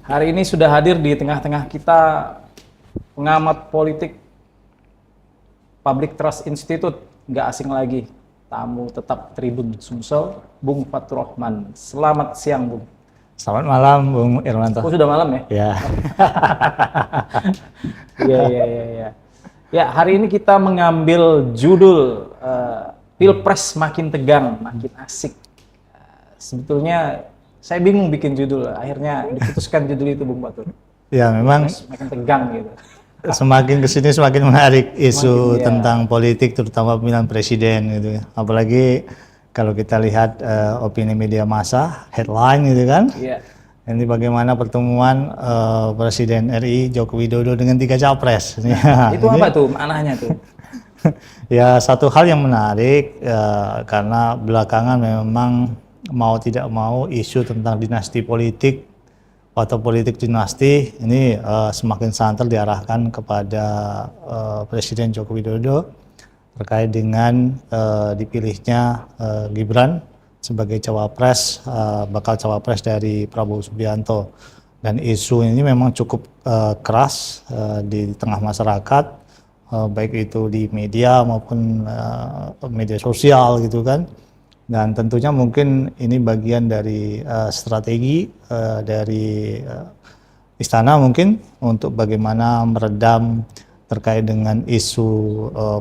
Hari ini sudah hadir di tengah-tengah kita pengamat politik Public Trust Institute, nggak asing lagi, tamu tetap Tribun Sumsel, Bung Fatur Rahman. Selamat siang, Bung. Selamat malam, Bung Irwanto. Oh, sudah malam ya? Ya. Iya. Ya, hari ini kita mengambil judul Pilpres makin tegang, makin asik. Sebetulnya saya bingung bikin judul, akhirnya diputuskan judul itu, Bung Fatur. Ya, memang makin tegang gitu. Semakin kesini semakin menarik isu Iya. tentang politik, terutama pemilihan presiden gitu ya. Apalagi kalau kita lihat opini media massa, headline gitu kan. Iya. Ini bagaimana pertemuan Presiden RI Joko Widodo dengan 3 capres. Itu apa tuh maknanya tuh? Ya, satu hal yang menarik karena belakangan memang mau tidak mau isu tentang dinasti politik atau politik dinasti ini semakin santer diarahkan kepada Presiden Joko Widodo terkait dengan dipilihnya Gibran sebagai cawapres, bakal cawapres dari Prabowo Subianto. Dan isu ini memang cukup keras di tengah masyarakat, baik itu di media maupun media sosial gitu kan. Dan tentunya mungkin ini bagian dari strategi dari istana mungkin untuk bagaimana meredam terkait dengan isu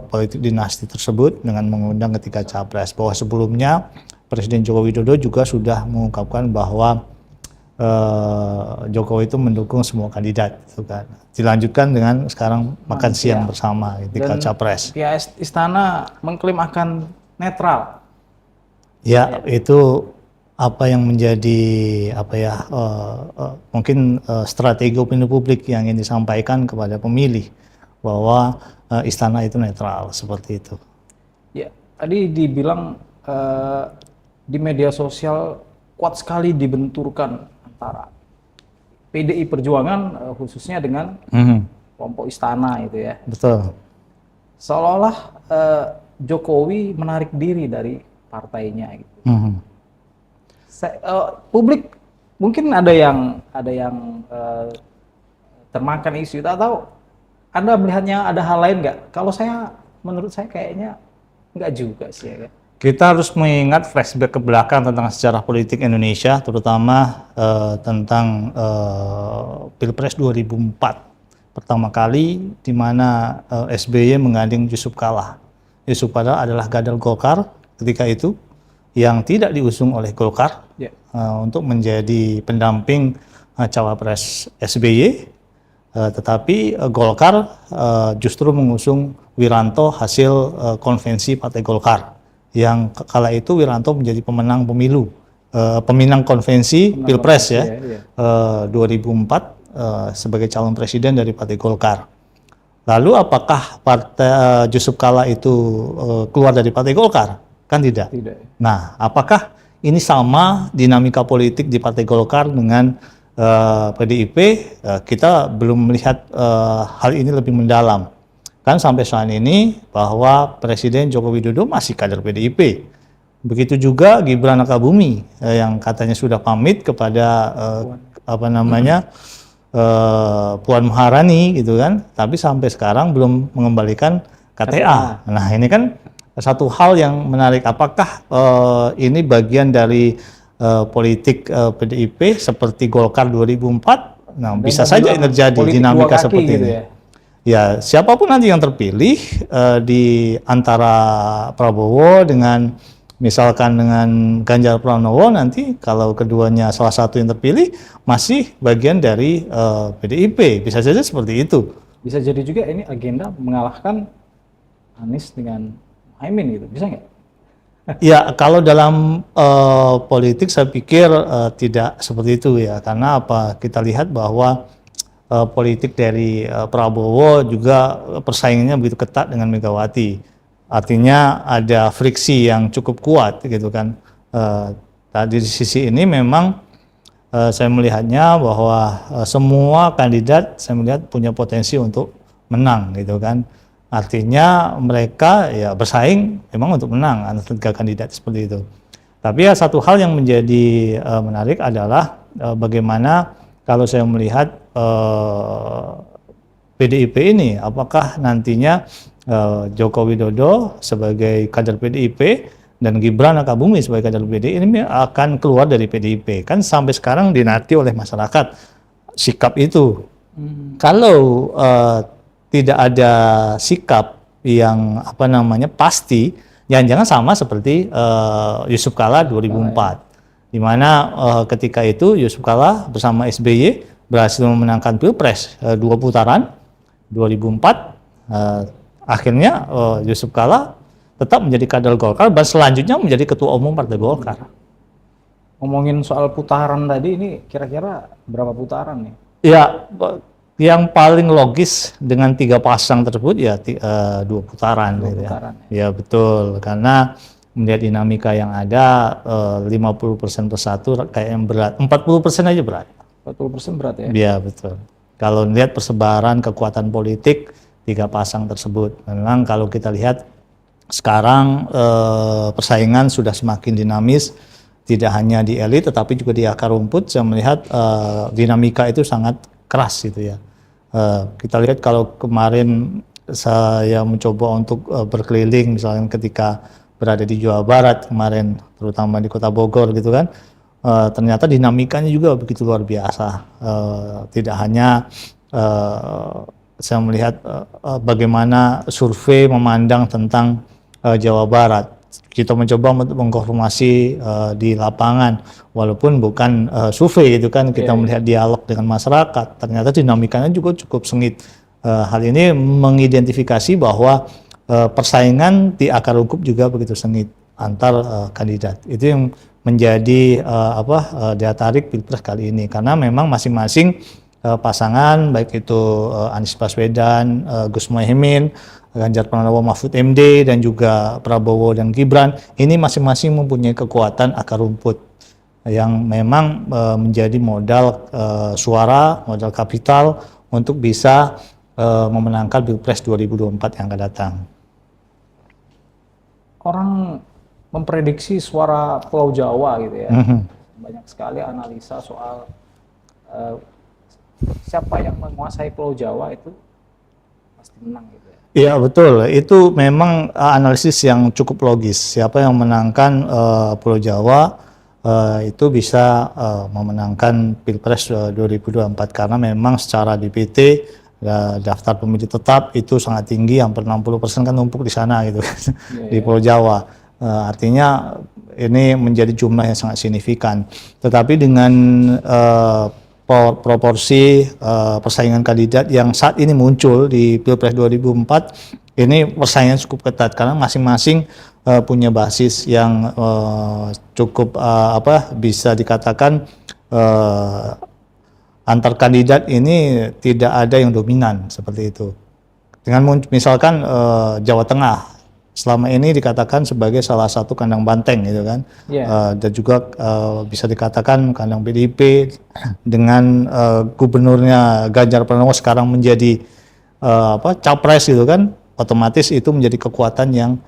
politik dinasti tersebut dengan mengundang ketiga capres. Bahwa sebelumnya Presiden Joko Widodo juga sudah mengungkapkan bahwa Jokowi itu mendukung semua kandidat, gitu kan. Dilanjutkan dengan sekarang makan siang bersama ketika capres. Pihak istana mengklaim akan netral. Ya, itu apa yang menjadi mungkin strategi opini publik yang ingin disampaikan kepada pemilih bahwa istana itu netral seperti itu. Ya, tadi dibilang di media sosial kuat sekali dibenturkan antara PDI Perjuangan khususnya dengan kelompok istana itu ya. Betul. Seolah-olah Jokowi menarik diri dari partainya gitu. Publik mungkin ada yang termakan isu itu, atau Anda melihatnya ada hal lain nggak? Kalau menurut saya kayaknya nggak juga sih ya. Kita harus mengingat flashback ke belakang tentang sejarah politik Indonesia, terutama tentang Pilpres 2004. Pertama kali di mana SBY menggandeng Yusuf Kala. Yusuf Kala adalah kader Golkar ketika itu yang tidak diusung oleh Golkar untuk menjadi pendamping cawapres SBY, tetapi Golkar justru mengusung Wiranto hasil konvensi Partai Golkar, yang kala itu Wiranto menjadi pemenang pemilu, pemenang konvensi Pilpres 2004 sebagai calon presiden dari Partai Golkar. Lalu apakah Partai Yusuf Kala itu keluar dari Partai Golkar? Kan tidak. Nah, apakah ini sama dinamika politik di Partai Golkar dengan PDIP? Kita belum melihat hal ini lebih mendalam. Kan sampai saat ini bahwa Presiden Joko Widodo masih kader PDIP. Begitu juga Gibran Rakabuming yang katanya sudah pamit kepada Puan Maharani gitu kan, tapi sampai sekarang belum mengembalikan KTA. Nah, ini kan satu hal yang menarik. Apakah ini bagian dari politik PDIP seperti Golkar 2004? Nah, bisa saja terjadi dinamika seperti ini. Ya, siapapun nanti yang terpilih di antara Prabowo dengan misalkan dengan Ganjar Pranowo, nanti kalau keduanya salah satu yang terpilih masih bagian dari PDIP. Bisa saja seperti itu. Bisa jadi juga ini agenda mengalahkan Anies dengan Muhaimin gitu, bisa nggak? Ya, kalau dalam politik saya pikir tidak seperti itu ya, karena apa? Kita lihat bahwa politik dari Prabowo juga persaingannya begitu ketat dengan Megawati. Artinya ada friksi yang cukup kuat gitu kan. Di sisi ini memang saya melihatnya bahwa semua kandidat saya melihat punya potensi untuk menang gitu kan. Artinya mereka ya bersaing memang untuk menang antara 3 kandidat seperti itu. Tapi ya satu hal yang menjadi menarik adalah bagaimana kalau saya melihat PDIP ini, apakah nantinya Joko Widodo sebagai kader PDIP dan Gibran Rakabuming sebagai kader PDIP ini akan keluar dari PDIP. Kan sampai sekarang dinanti oleh masyarakat sikap itu. Kalau tidak ada sikap yang pasti, jangan-jangan sama seperti Yusuf Kala 2004, di mana ketika itu Yusuf Kala bersama SBY berhasil memenangkan Pilpres 2 putaran 2004. Akhirnya Yusuf Kala tetap menjadi kader Golkar dan selanjutnya menjadi ketua umum Partai Golkar. Ngomongin soal putaran tadi, ini kira-kira berapa putaran nih? Ya, yang paling logis dengan 3 pasang tersebut ya 2 putaran. 2 gitu putaran ya. Ya betul, karena melihat dinamika yang ada 50% persatu kayak yang berat, 40% aja berat. 40% berat ya? Iya betul. Kalau lihat persebaran kekuatan politik 3 pasang tersebut, memang kalau kita lihat sekarang persaingan sudah semakin dinamis, tidak hanya di elit tetapi juga di akar rumput. Saya melihat dinamika itu sangat keras gitu ya. Kita lihat kalau kemarin saya mencoba untuk berkeliling, misalnya ketika berada di Jawa Barat kemarin, terutama di Kota Bogor gitu kan, ternyata dinamikanya juga begitu luar biasa. Tidak hanya saya melihat bagaimana survei memandang tentang Jawa Barat. Kita mencoba untuk mengkonfirmasi di lapangan, walaupun bukan survei gitu kan, kita melihat dialog dengan masyarakat, ternyata dinamikanya juga cukup sengit. Hal ini mengidentifikasi bahwa persaingan di akar rumput juga begitu sengit antar kandidat. Itu yang menjadi daya tarik Pilpres kali ini, karena memang masing-masing pasangan, baik itu Anies Baswedan, Gus Muhaimin, Ganjar Pranowo, Mahfud MD, dan juga Prabowo dan Gibran, ini masing-masing mempunyai kekuatan akar rumput yang memang menjadi modal suara, modal kapital untuk bisa memenangkan Pilpres 2024 yang akan datang. Orang memprediksi suara Pulau Jawa gitu ya. Banyak sekali analisa soal siapa yang menguasai Pulau Jawa itu pasti menang gitu ya. Iya betul, itu memang analisis yang cukup logis. Siapa yang menangkan Pulau Jawa itu bisa memenangkan Pilpres 2024, karena memang secara DPT daftar pemilih tetap itu sangat tinggi, hampir 60% kan numpuk di sana gitu di Pulau Jawa. Artinya ini menjadi jumlah yang sangat signifikan. Tetapi dengan proporsi persaingan kandidat yang saat ini muncul di Pilpres 2004, ini persaingan cukup ketat karena masing-masing punya basis yang cukup bisa dikatakan antar kandidat ini tidak ada yang dominan seperti itu. Dengan misalkan Jawa Tengah selama ini dikatakan sebagai salah satu kandang banteng gitu kan, dan juga bisa dikatakan kandang PDIP dengan gubernurnya Ganjar Pranowo sekarang menjadi capres gitu kan, otomatis itu menjadi kekuatan yang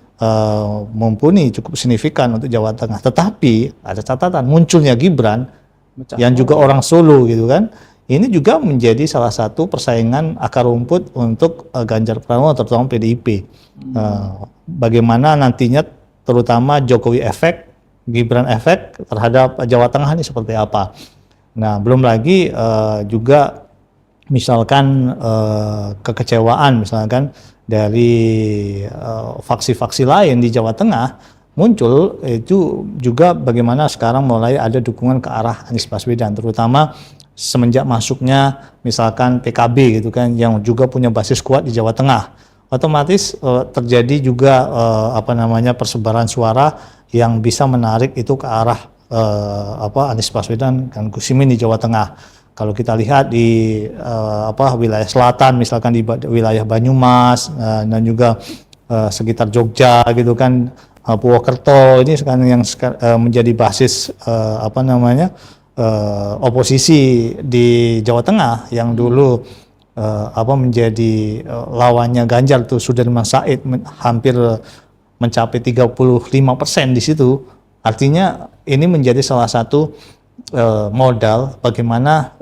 mumpuni cukup signifikan untuk Jawa Tengah. Tetapi ada catatan, munculnya Gibran yang juga orang Solo gitu kan, ini juga menjadi salah satu persaingan akar rumput untuk Ganjar Pranowo terutama PDIP. Bagaimana nantinya terutama Jokowi efek, Gibran efek terhadap Jawa Tengah ini seperti apa. Nah, belum lagi juga misalkan kekecewaan misalkan dari faksi-faksi lain di Jawa Tengah muncul, itu juga bagaimana sekarang mulai ada dukungan ke arah Anies Baswedan, terutama semenjak masuknya misalkan PKB gitu kan, yang juga punya basis kuat di Jawa Tengah. Otomatis terjadi juga persebaran suara yang bisa menarik itu ke arah Anies Baswedan dan Gus Imin di Jawa Tengah. Kalau kita lihat di wilayah selatan, misalkan di wilayah Banyumas dan juga sekitar Jogja gitu kan, Purwokerto, ini sekarang yang menjadi basis oposisi di Jawa Tengah yang dulu menjadi lawannya Ganjar tuh Sudirman Said, hampir mencapai 35% di situ. Artinya ini menjadi salah satu modal bagaimana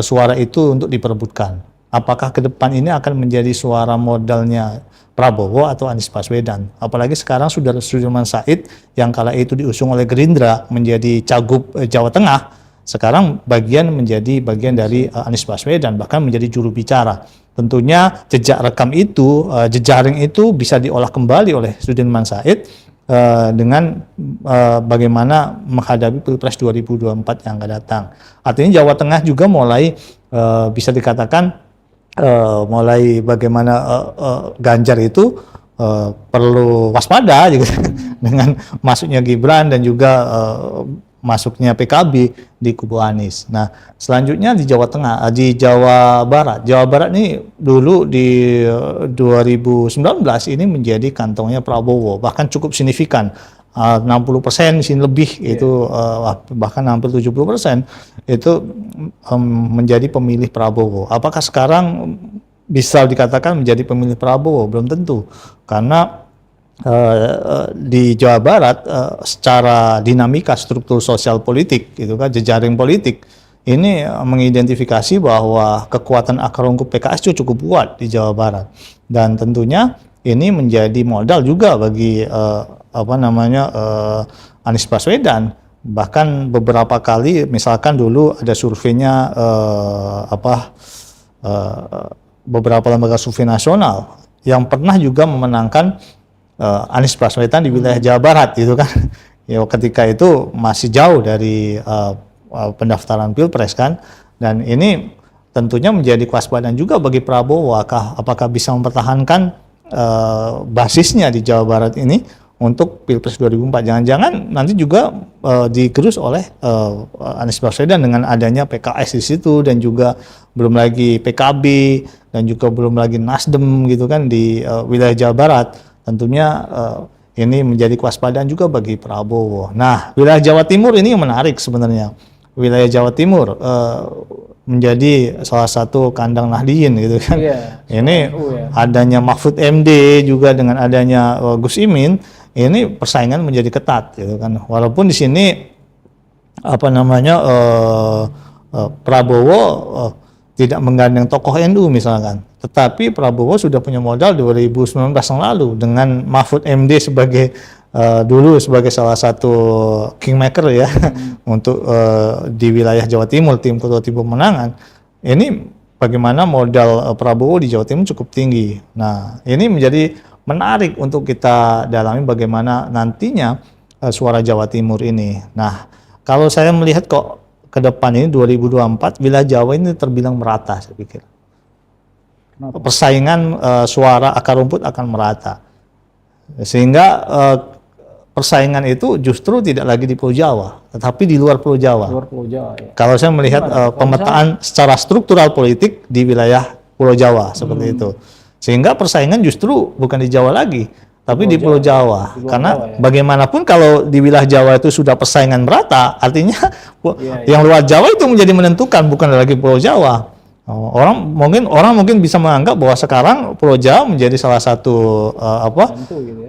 suara itu untuk diperebutkan. Apakah ke depan ini akan menjadi suara modalnya Prabowo atau Anies Baswedan? Apalagi sekarang Sudirman Said yang kala itu diusung oleh Gerindra menjadi cagup Jawa Tengah, sekarang menjadi bagian dari Anies Baswedan, bahkan menjadi juru bicara. Tentunya jejak rekam itu, jejaring itu bisa diolah kembali oleh Sudirman Said dengan bagaimana menghadapi Pilpres 2024 yang akan datang. Artinya Jawa Tengah juga mulai bisa dikatakan mulai bagaimana Ganjar itu perlu waspada gitu dengan masuknya Gibran dan juga masuknya PKB di kubu Anies. Nah, selanjutnya di Jawa Tengah, di Jawa Barat. Jawa Barat ini dulu di 2019 ini menjadi kantongnya Prabowo, bahkan cukup signifikan. 60% sini lebih itu bahkan hampir 70% itu menjadi pemilih Prabowo. Apakah sekarang bisa dikatakan menjadi pemilih Prabowo? Belum tentu, karena di Jawa Barat secara dinamika struktur sosial politik gitu kan, jejaring politik ini mengidentifikasi bahwa kekuatan akar rumput PKS itu cukup kuat di Jawa Barat, dan tentunya ini menjadi modal juga bagi Anies Baswedan. Bahkan beberapa kali, misalkan dulu ada surveinya beberapa lembaga survei nasional yang pernah juga memenangkan Anies Baswedan di wilayah Jawa Barat gitu kan. Ya, ketika itu masih jauh dari pendaftaran Pilpres kan, dan ini tentunya menjadi kewaspadaan juga bagi Prabowo, apakah bisa mempertahankan basisnya di Jawa Barat ini untuk Pilpres 2004. Jangan-jangan nanti juga digerus oleh Anies Baswedan dengan adanya PKS di situ, dan juga belum lagi PKB, dan juga belum lagi Nasdem gitu kan di wilayah Jawa Barat. Tentunya ini menjadi kewaspadaan juga bagi Prabowo. Nah, wilayah Jawa Timur ini yang menarik sebenarnya. Wilayah Jawa Timur menjadi salah satu kandang Nahdliyin gitu kan. Ini adanya Mahfud MD juga dengan adanya Gus Imin, ini persaingan menjadi ketat gitu kan. Walaupun di sini Prabowo tidak menggandeng tokoh NU misalkan, tetapi Prabowo sudah punya modal 2019 yang lalu dengan Mahfud MD sebagai dulu sebagai salah satu kingmaker ya untuk di wilayah Jawa Timur, tim ketua tim pemenangan. Ini bagaimana modal Prabowo di Jawa Timur cukup tinggi. Nah, ini menjadi menarik untuk kita dalami bagaimana nantinya suara Jawa Timur ini. Nah, kalau saya melihat kok ke depan ini 2024 wilayah Jawa ini terbilang merata, saya pikir. Kenapa? Persaingan suara akar rumput akan merata. Sehingga persaingan itu justru tidak lagi di Pulau Jawa, tetapi di luar Pulau Jawa. Luar Pulau Jawa, ya. Kalau saya melihat pemetaan secara struktural politik di wilayah Pulau Jawa seperti itu, sehingga persaingan justru bukan di Jawa lagi, tapi di Pulau Jawa. Karena Jawa, ya. Bagaimanapun kalau di wilayah Jawa itu sudah persaingan merata, artinya yang luar Jawa itu menjadi menentukan, bukan lagi Pulau Jawa. Orang mungkin bisa menganggap bahwa sekarang Pulau Jawa menjadi salah satu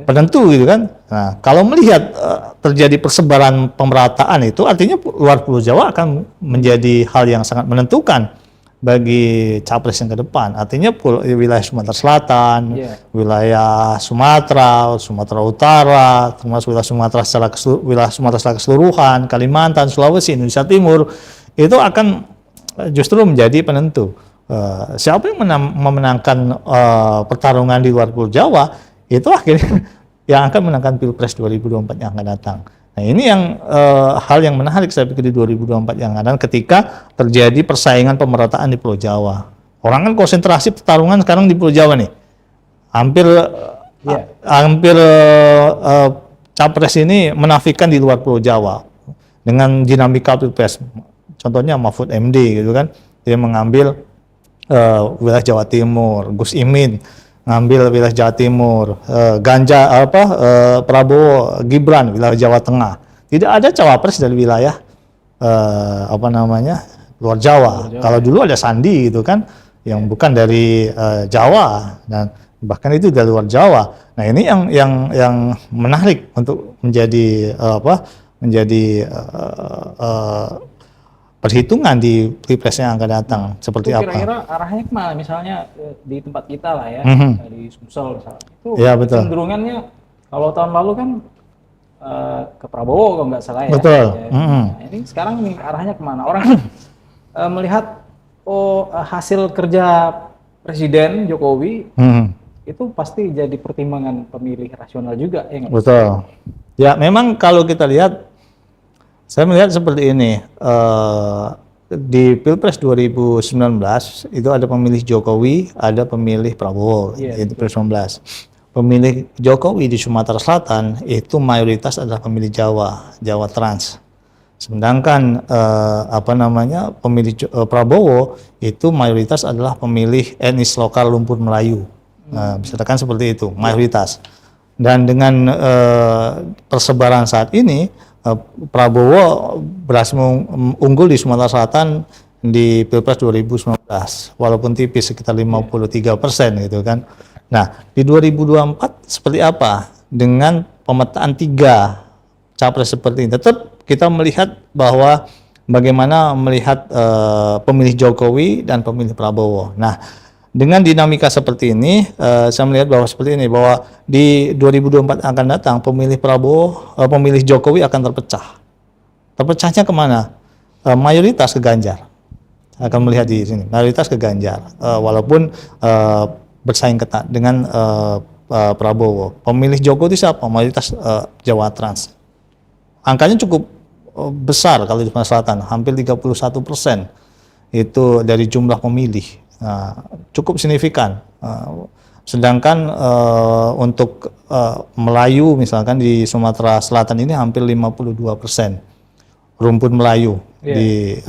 penentu gitu kan. Nah, kalau melihat terjadi persebaran pemerataan itu, artinya luar Pulau Jawa akan menjadi hal yang sangat menentukan bagi capres yang ke depan. Artinya wilayah Sumatera Selatan, wilayah Sumatera Utara, termasuk wilayah Sumatera secara keseluruhan, Kalimantan, Sulawesi, Indonesia Timur, itu akan justru menjadi penentu. Siapa yang memenangkan pertarungan di luar Pulau Jawa, itu akhirnya yang akan menangkan Pilpres 2024 yang akan datang. Nah, ini yang hal yang menarik saya pikir di 2024 yang akan datang, ketika terjadi persaingan pemerataan di Pulau Jawa. Orang kan konsentrasi pertarungan sekarang di Pulau Jawa nih. Hampir capres ini menafikan di luar Pulau Jawa dengan dinamika Pilpres. Contohnya Mahfud MD gitu kan, dia mengambil wilayah Jawa Timur, Gus Imin ngambil wilayah Jawa Timur, Prabowo, Gibran wilayah Jawa Tengah. Tidak ada cawapres dari wilayah luar Jawa. Kalau dulu ada Sandi gitu kan, yang bukan dari Jawa, dan bahkan itu dari luar Jawa. Nah, ini yang menarik untuk menjadi menjadi perhitungan di Pilpres yang akan datang seperti Itu apa. kira-kira arahnya kemana? Misalnya di tempat kita lah ya, di Sumsel misalnya. Itu Ya, betul. cenderungannya kalau tahun lalu kan ke Prabowo kalau nggak salah ya. Betul. Ya. Nah, ini sekarang nih arahnya kemana? Orang melihat hasil kerja Presiden Jokowi itu pasti jadi pertimbangan pemilih rasional juga ya nggak? Betul. Ya, memang kalau kita lihat, saya melihat seperti ini, di Pilpres 2019 itu ada pemilih Jokowi, ada pemilih Prabowo, itu Pilpres 19. Pemilih Jokowi di Sumatera Selatan itu mayoritas adalah pemilih Jawa, Jawa Trans. Sedangkan pemilih Prabowo itu mayoritas adalah pemilih etnis lokal lumpur Melayu. Misalkan seperti itu, mayoritas. Dan dengan persebaran saat ini, Prabowo berhasil unggul di Sumatera Selatan di Pilpres 2019, walaupun tipis sekitar 53% gitu kan. Nah, di 2024 seperti apa? Dengan pemetaan 3 capres seperti ini, tetap kita melihat bahwa bagaimana melihat pemilih Jokowi dan pemilih Prabowo. Nah, dengan dinamika seperti ini, saya melihat bahwa seperti ini, bahwa di 2024 akan datang pemilih Prabowo, pemilih Jokowi akan terpecah. Terpecahnya kemana? Mayoritas ke Ganjar. Akan melihat di sini, mayoritas ke Ganjar, walaupun bersaing ketat dengan Prabowo. Pemilih Jokowi itu siapa? Mayoritas Jawa Trans. Angkanya cukup besar kalau di Sumatera Selatan, hampir 31% itu dari jumlah pemilih. Cukup signifikan. Sedangkan untuk Melayu misalkan di Sumatera Selatan ini hampir 52%. Rumput Melayu di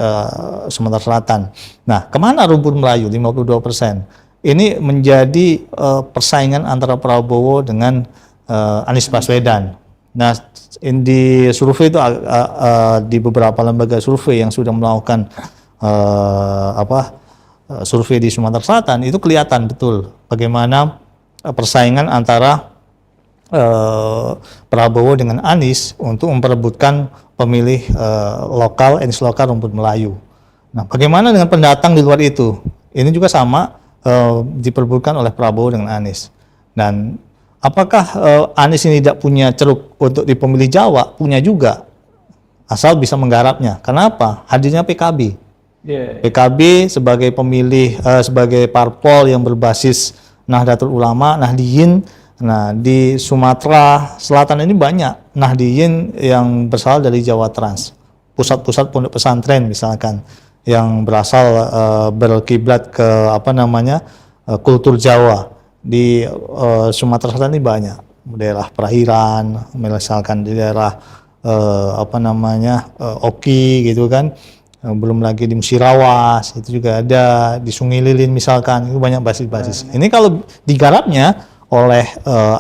Sumatera Selatan. Nah, kemana rumput Melayu 52%? Ini menjadi persaingan antara Prabowo dengan Anies Baswedan. Nah, di survei itu di beberapa lembaga survei yang sudah melakukan survei di Sumatera Selatan itu kelihatan betul bagaimana persaingan antara Prabowo dengan Anies untuk memperebutkan pemilih lokal, etnis lokal rumput Melayu. Nah, bagaimana dengan pendatang di luar itu? Ini juga sama diperebutkan oleh Prabowo dengan Anies. Dan apakah Anies ini tidak punya ceruk untuk di pemilih Jawa? Punya juga, asal bisa menggarapnya. Kenapa? Hadirnya PKB. PKB sebagai pemilih, sebagai parpol yang berbasis Nahdlatul Ulama, Nahdiyin. Nah, di Sumatera Selatan ini banyak Nahdiyin yang berasal dari Jawa Trans. Pusat-pusat pondok pesantren misalkan yang berasal berkiblat ke kultur Jawa. Di Sumatera Selatan ini banyak, daerah Prahiran, misalkan di daerah Oki gitu kan, belum lagi di Musirawas itu juga ada, di Sungai Lilin misalkan, itu banyak basis-basis. Ini kalau digarapnya oleh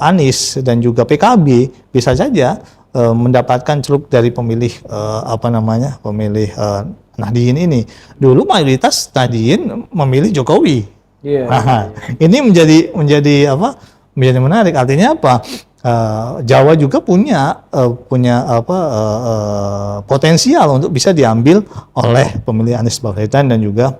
Anies dan juga PKB bisa saja mendapatkan ceruk dari pemilih pemilih Nahdiyin ini. Dulu mayoritas Nahdiyin memilih Jokowi. Ini menjadi menarik. Artinya apa? Jawa juga punya potensial untuk bisa diambil oleh pemilih Anies Baswedan dan juga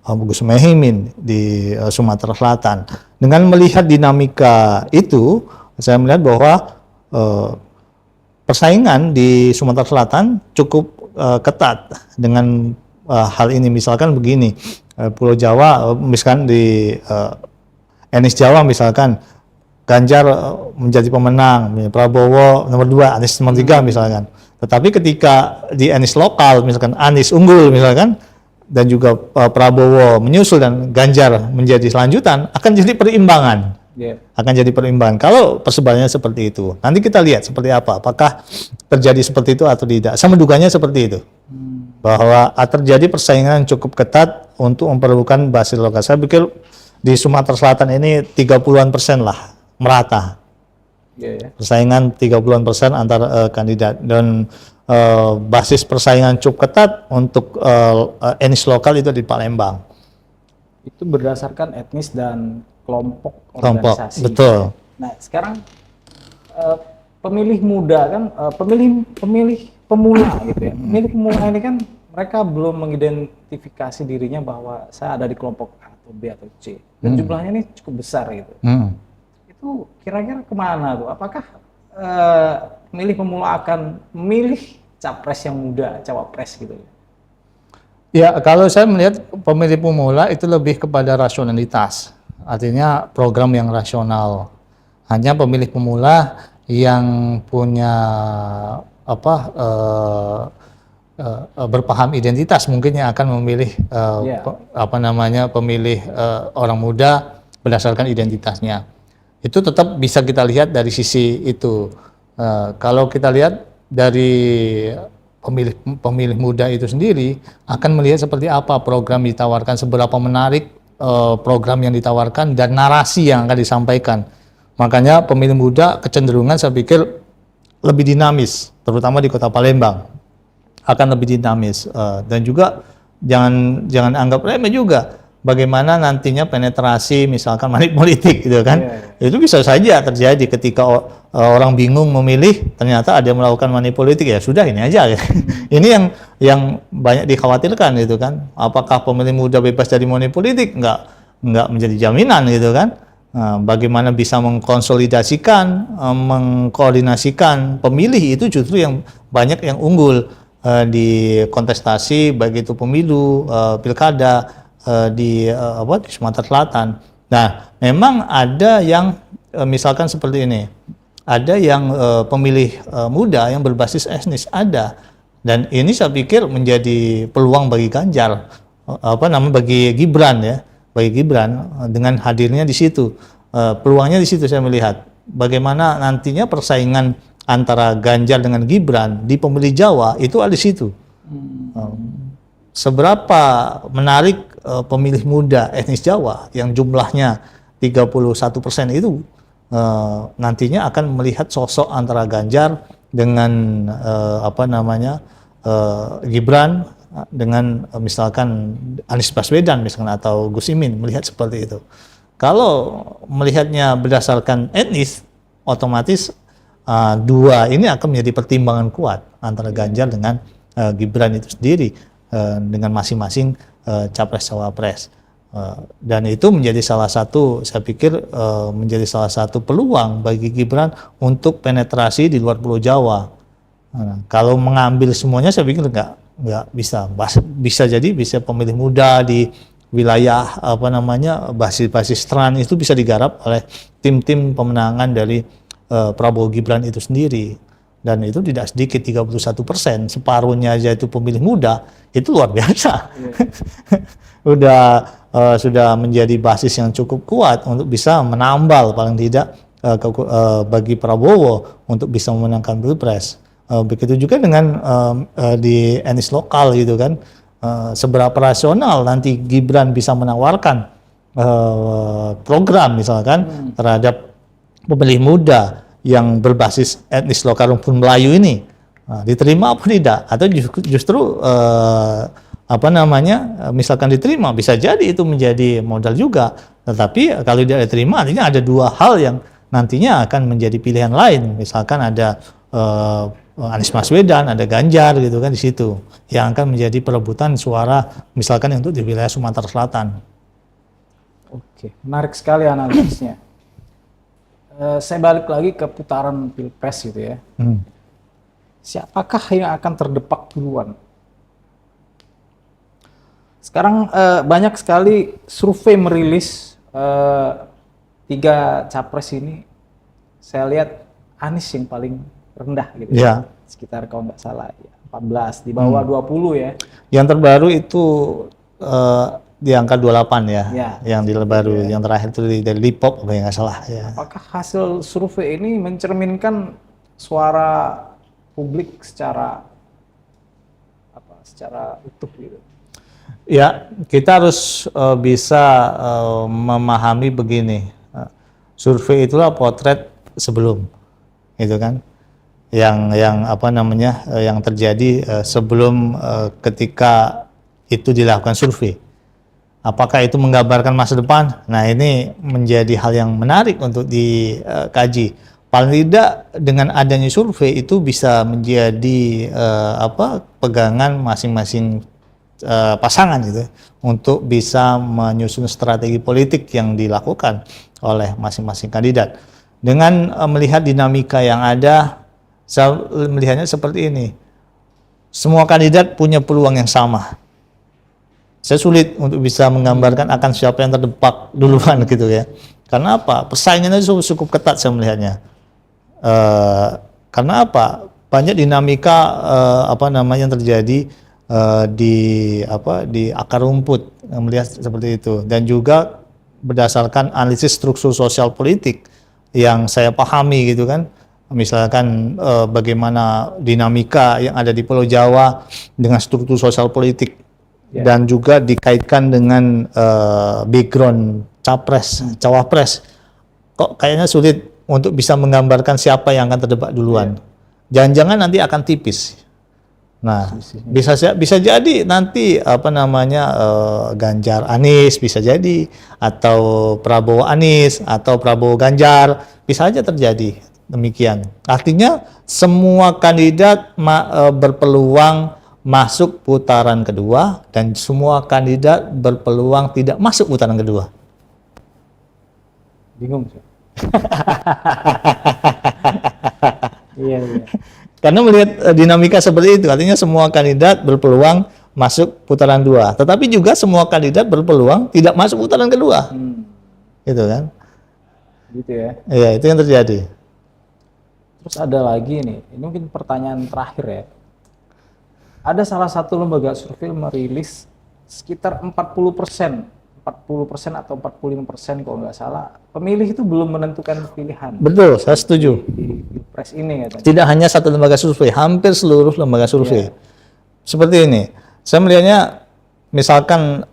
Gus Muhaimin di Sumatera Selatan. Dengan melihat dinamika itu, saya melihat bahwa persaingan di Sumatera Selatan cukup ketat dengan hal ini. Misalkan begini, Pulau Jawa, misalkan di etnis Jawa misalkan Ganjar menjadi pemenang, Prabowo nomor 2, Anies nomor 3 misalkan. Tetapi ketika di etnis lokal misalkan Anies unggul misalkan dan juga Prabowo menyusul dan Ganjar menjadi selanjutan, akan jadi perimbangan. Akan jadi perimbangan kalau persebarannya seperti itu. Nanti kita lihat seperti apa, apakah terjadi seperti itu atau tidak. Saya menduganya seperti itu, bahwa terjadi persaingan cukup ketat untuk memperebutkan basis lokal. Saya pikir di Sumatera Selatan ini 30-an% lah, merata. Persaingan 30-an% antar kandidat, dan basis persaingan cukup ketat untuk etnis lokal itu di Palembang. Itu berdasarkan etnis dan kelompok organisasi. Betul. Nah, sekarang pemilih muda kan, pemilih pemula gitu ya. Pemilih pemula ini kan mereka belum mengidentifikasi dirinya bahwa saya ada di kelompok A atau B atau C. Dan jumlahnya ini cukup besar gitu. Itu kira-kira kemana tuh? Apakah pemilih pemula akan memilih capres yang muda, cawapres gitu? Ya, kalau saya melihat pemilih pemula itu lebih kepada rasionalitas. Artinya program yang rasional. Hanya pemilih pemula yang punya berpaham identitas mungkin yang akan memilih pemilih orang muda berdasarkan identitasnya. Itu tetap bisa kita lihat dari sisi itu. Kalau kita lihat dari pemilih muda itu sendiri akan melihat seperti apa program ditawarkan, seberapa menarik program yang ditawarkan dan narasi yang akan disampaikan. Makanya pemilih muda kecenderungan saya pikir lebih dinamis, terutama di Kota Palembang akan lebih dinamis. Dan juga jangan anggap remeh juga bagaimana nantinya penetrasi misalkan money politik gitu kan. Itu bisa saja terjadi ketika orang bingung memilih, ternyata ada yang melakukan money politik, ya sudah ini aja. Ini yang banyak dikhawatirkan gitu kan. Apakah pemilih muda bebas dari money politik? Enggak menjadi jaminan gitu kan. Bagaimana bisa mengkonsolidasikan, mengkoordinasikan pemilih itu justru yang banyak yang unggul di kontestasi baik itu pemilu, pilkada di Sumatera Selatan. Nah, memang ada yang misalkan seperti ini, ada yang pemilih muda yang berbasis etnis ada, dan ini saya pikir menjadi peluang bagi Ganjar, bagi Gibran ya, bagi Gibran dengan hadirnya di situ, peluangnya di situ saya melihat. Bagaimana nantinya persaingan antara Ganjar dengan Gibran di pemilih Jawa itu ada di situ. Seberapa menarik pemilih muda etnis Jawa yang jumlahnya 31% itu nantinya akan melihat sosok antara Ganjar dengan Gibran dengan misalkan Anies Baswedan misalkan atau Gus Imin, melihat seperti itu. Kalau melihatnya berdasarkan etnis, otomatis dua ini akan menjadi pertimbangan kuat antara Ganjar dengan Gibran itu sendiri dengan masing-masing capres cawapres, dan itu menjadi salah satu, saya pikir menjadi salah satu peluang bagi Gibran untuk penetrasi di luar Pulau Jawa. Kalau mengambil semuanya saya pikir nggak bisa jadi bisa pemilih muda di wilayah basis trans itu bisa digarap oleh tim-tim pemenangan dari Prabowo Gibran itu sendiri, dan itu tidak sedikit 31%, separuhnya aja itu pemilih muda, itu luar biasa. Sudah menjadi basis yang cukup kuat untuk bisa menambal paling tidak bagi Prabowo untuk bisa memenangkan Pilpres. Begitu juga dengan di etnis lokal gitu kan, seberapa rasional nanti Gibran bisa menawarkan program misalkan terhadap pemilih muda yang berbasis etnis lokal rumpun Melayu ini, diterima apa tidak, atau justru misalkan diterima, bisa jadi itu menjadi modal juga. Tetapi kalau tidak diterima, artinya ada dua hal yang nantinya akan menjadi pilihan lain, misalkan ada Anies Baswedan, ada Ganjar gitu kan di situ, yang akan menjadi perebutan suara misalkan untuk di wilayah Sumatera Selatan. Oke, menarik sekali analisisnya. Saya balik lagi ke putaran Pilpres gitu ya. Siapakah yang akan terdepak duluan? Sekarang banyak sekali survei merilis 3 capres ini. Saya lihat Anies yang paling rendah gitu ya. Sekitar kalau nggak salah ya, 14, di bawah 20 ya. Yang terbaru itu di angka 28 ya, yang di baru yang terakhir itu dari Lipop kalau nggak salah ya. Apakah hasil survei ini mencerminkan suara publik secara utuh gitu? Ya, kita harus bisa memahami begini, survei itulah potret sebelum, gitu kan, yang terjadi sebelum ketika itu dilakukan survei. Apakah itu menggambarkan masa depan? Nah, ini menjadi hal yang menarik untuk dikaji. paling tidak dengan adanya survei itu bisa menjadi pegangan masing-masing pasangan gitu untuk bisa menyusun strategi politik yang dilakukan oleh masing-masing kandidat. Dengan melihat dinamika yang ada, saya melihatnya seperti ini. Semua kandidat punya peluang yang sama. Saya sulit untuk bisa menggambarkan akan siapa yang terdepak duluan gitu ya. Karena apa? Persaingannya cukup ketat saya melihatnya. Karena apa? Banyak dinamika yang terjadi di akar rumput, melihat seperti itu, dan juga berdasarkan analisis struktur sosial politik yang saya pahami gitu kan. Misalkan bagaimana dinamika yang ada di Pulau Jawa dengan struktur sosial politik, dan juga dikaitkan dengan background capres, cawapres, kok kayaknya sulit untuk bisa menggambarkan siapa yang akan terdebat duluan. Jangan-jangan nanti akan tipis. Nah, bisa jadi nanti Ganjar Anies bisa jadi, atau Prabowo Anies, atau Prabowo Ganjar, bisa aja terjadi demikian. Artinya semua kandidat berpeluang masuk putaran kedua, dan semua kandidat berpeluang tidak masuk putaran kedua. Bingung sih. Iya. Karena melihat dinamika seperti itu, artinya semua kandidat berpeluang masuk putaran 2, tetapi juga semua kandidat berpeluang tidak masuk putaran kedua. Gitu kan? Gitu ya. Iya, itu yang terjadi. Terus ada lagi nih, ini mungkin pertanyaan terakhir ya. Ada salah satu lembaga survei merilis sekitar 40% atau 45% kalau nggak salah, pemilih itu belum menentukan pilihan. Betul, saya setuju. Di Pilpres ini ya. Tidak hanya satu lembaga survei, hampir seluruh lembaga survei. Seperti ini, saya melihatnya, misalkan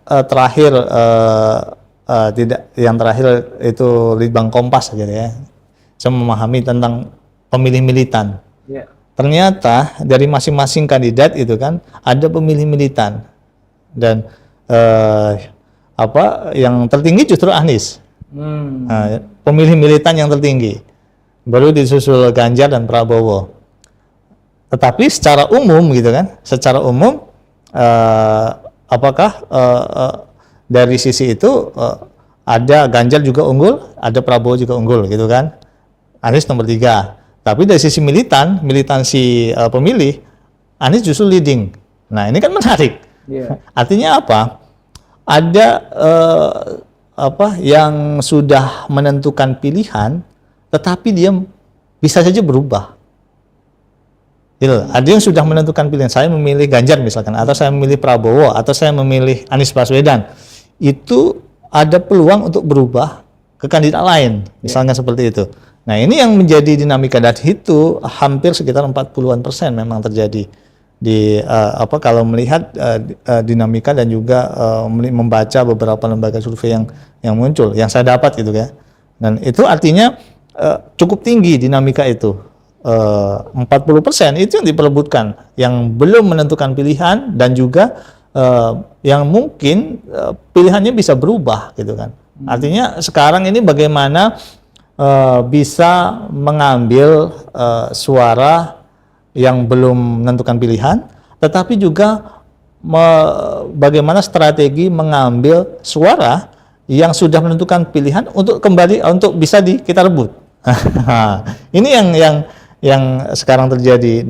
yang terakhir itu Litbang Kompas aja ya. Saya memahami tentang pemilih militan. Ternyata dari masing-masing kandidat itu kan ada pemilih militan, dan yang tertinggi justru Anies. Pemilih militan yang tertinggi, baru disusul Ganjar dan Prabowo. Tetapi secara umum gitu kan, apakah dari sisi itu ada Ganjar juga unggul, ada Prabowo juga unggul gitu kan, Anies nomor 3. Tapi dari sisi militansi pemilih, Anies justru leading. Nah, ini kan menarik. Artinya apa? Ada yang sudah menentukan pilihan, tetapi dia bisa saja berubah. Gitu. Ada yang sudah menentukan pilihan, saya memilih Ganjar misalkan, atau saya memilih Prabowo, atau saya memilih Anies Baswedan. Itu ada peluang untuk berubah ke kandidat lain, misalnya seperti itu. Nah, ini yang menjadi dinamika, dan itu hampir sekitar 40% memang terjadi di kalau melihat dinamika dan juga membaca beberapa lembaga survei yang muncul, yang saya dapat gitu ya. Dan itu artinya cukup tinggi dinamika itu. 40% itu yang diperebutkan, yang belum menentukan pilihan, dan juga yang mungkin pilihannya bisa berubah gitu kan. Artinya sekarang ini bagaimana bisa mengambil suara yang belum menentukan pilihan, tetapi juga bagaimana strategi mengambil suara yang sudah menentukan pilihan untuk kembali untuk bisa kita rebut. Ini yang sekarang terjadi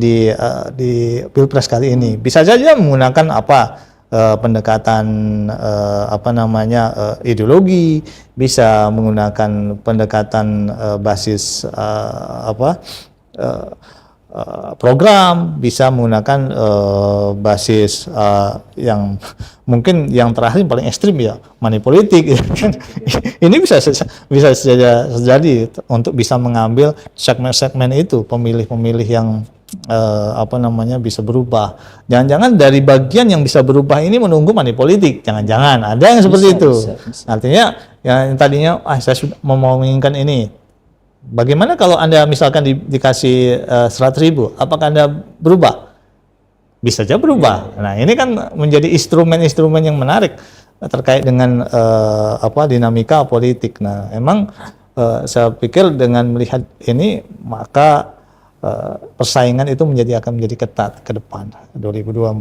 di Pilpres kali ini. Bisa saja menggunakan pendekatan ideologi, bisa menggunakan pendekatan basis program, bisa menggunakan basis yang mungkin yang terakhir paling ekstrim ya, money politik. Ini bisa saja terjadi untuk bisa mengambil segmen-segmen itu, pemilih-pemilih yang bisa berubah. Jangan-jangan dari bagian yang bisa berubah ini menunggu money politik, jangan-jangan ada yang seperti itu. Bisa. Artinya yang tadinya saya sudah mau menginginkan ini. Bagaimana kalau Anda misalkan dikasih 100.000, apakah Anda berubah? Bisa saja berubah. Nah, ini kan menjadi instrumen-instrumen yang menarik terkait dengan dinamika politik. Nah, emang saya pikir dengan melihat ini maka persaingan itu akan menjadi ketat ke depan 2024.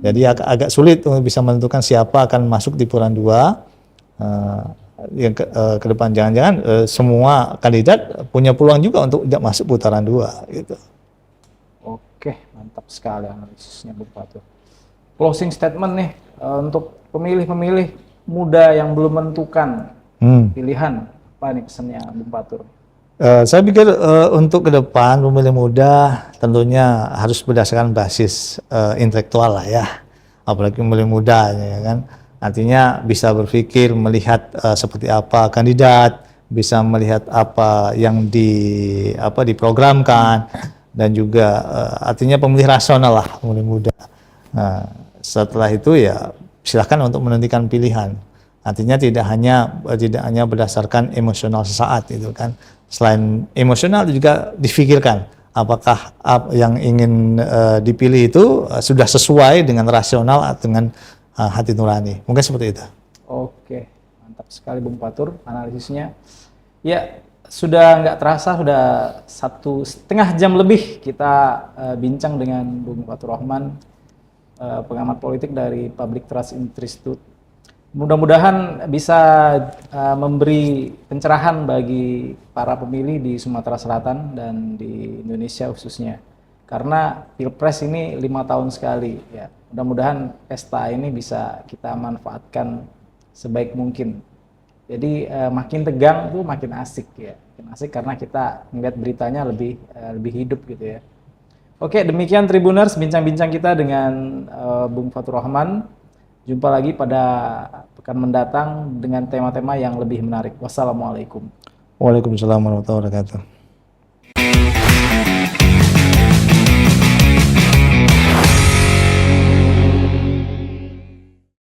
Jadi agak sulit untuk bisa menentukan siapa akan masuk di putaran 2. Yang ke depan jangan-jangan semua kandidat punya peluang juga untuk tidak masuk putaran 2 gitu. Oke, mantap sekali analisisnya Bung Fatur. Closing statement nih untuk pemilih-pemilih muda yang belum menentukan pilihan, apa nih pesannya Bung Fatur? Saya pikir untuk ke depan pemilih muda tentunya harus berdasarkan basis intelektual lah ya, apalagi pemilih muda ya kan. Artinya bisa berpikir melihat seperti apa kandidat, bisa melihat apa yang diprogramkan, dan juga artinya pemilih rasional lah, pemilih muda. Nah, setelah itu ya silakan untuk menentukan pilihan. Artinya tidak hanya berdasarkan emosional sesaat itu kan. Selain emosional juga difikirkan apakah yang ingin dipilih itu sudah sesuai dengan rasional atau dengan hati nurani. Mungkin seperti itu. Oke, mantap sekali Bung Fatur analisisnya. Ya, sudah nggak terasa sudah 1,5 jam lebih kita bincang dengan Bung Fatur Rahman, pengamat politik dari Public Trust Institute. Mudah-mudahan bisa memberi pencerahan bagi para pemilih di Sumatera Selatan dan di Indonesia khususnya. Karena Pilpres ini 5 tahun sekali ya. Mudah-mudahan pesta ini bisa kita manfaatkan sebaik mungkin. Jadi makin tegang tuh makin asik ya. Makin asik karena kita melihat beritanya lebih hidup gitu ya. Oke, demikian Tribuners bincang-bincang kita dengan Bung Fatur Rahman. Jumpa lagi pada pekan mendatang dengan tema-tema yang lebih menarik. Wassalamualaikum. Waalaikumsalam warahmatullahi wabarakatuh.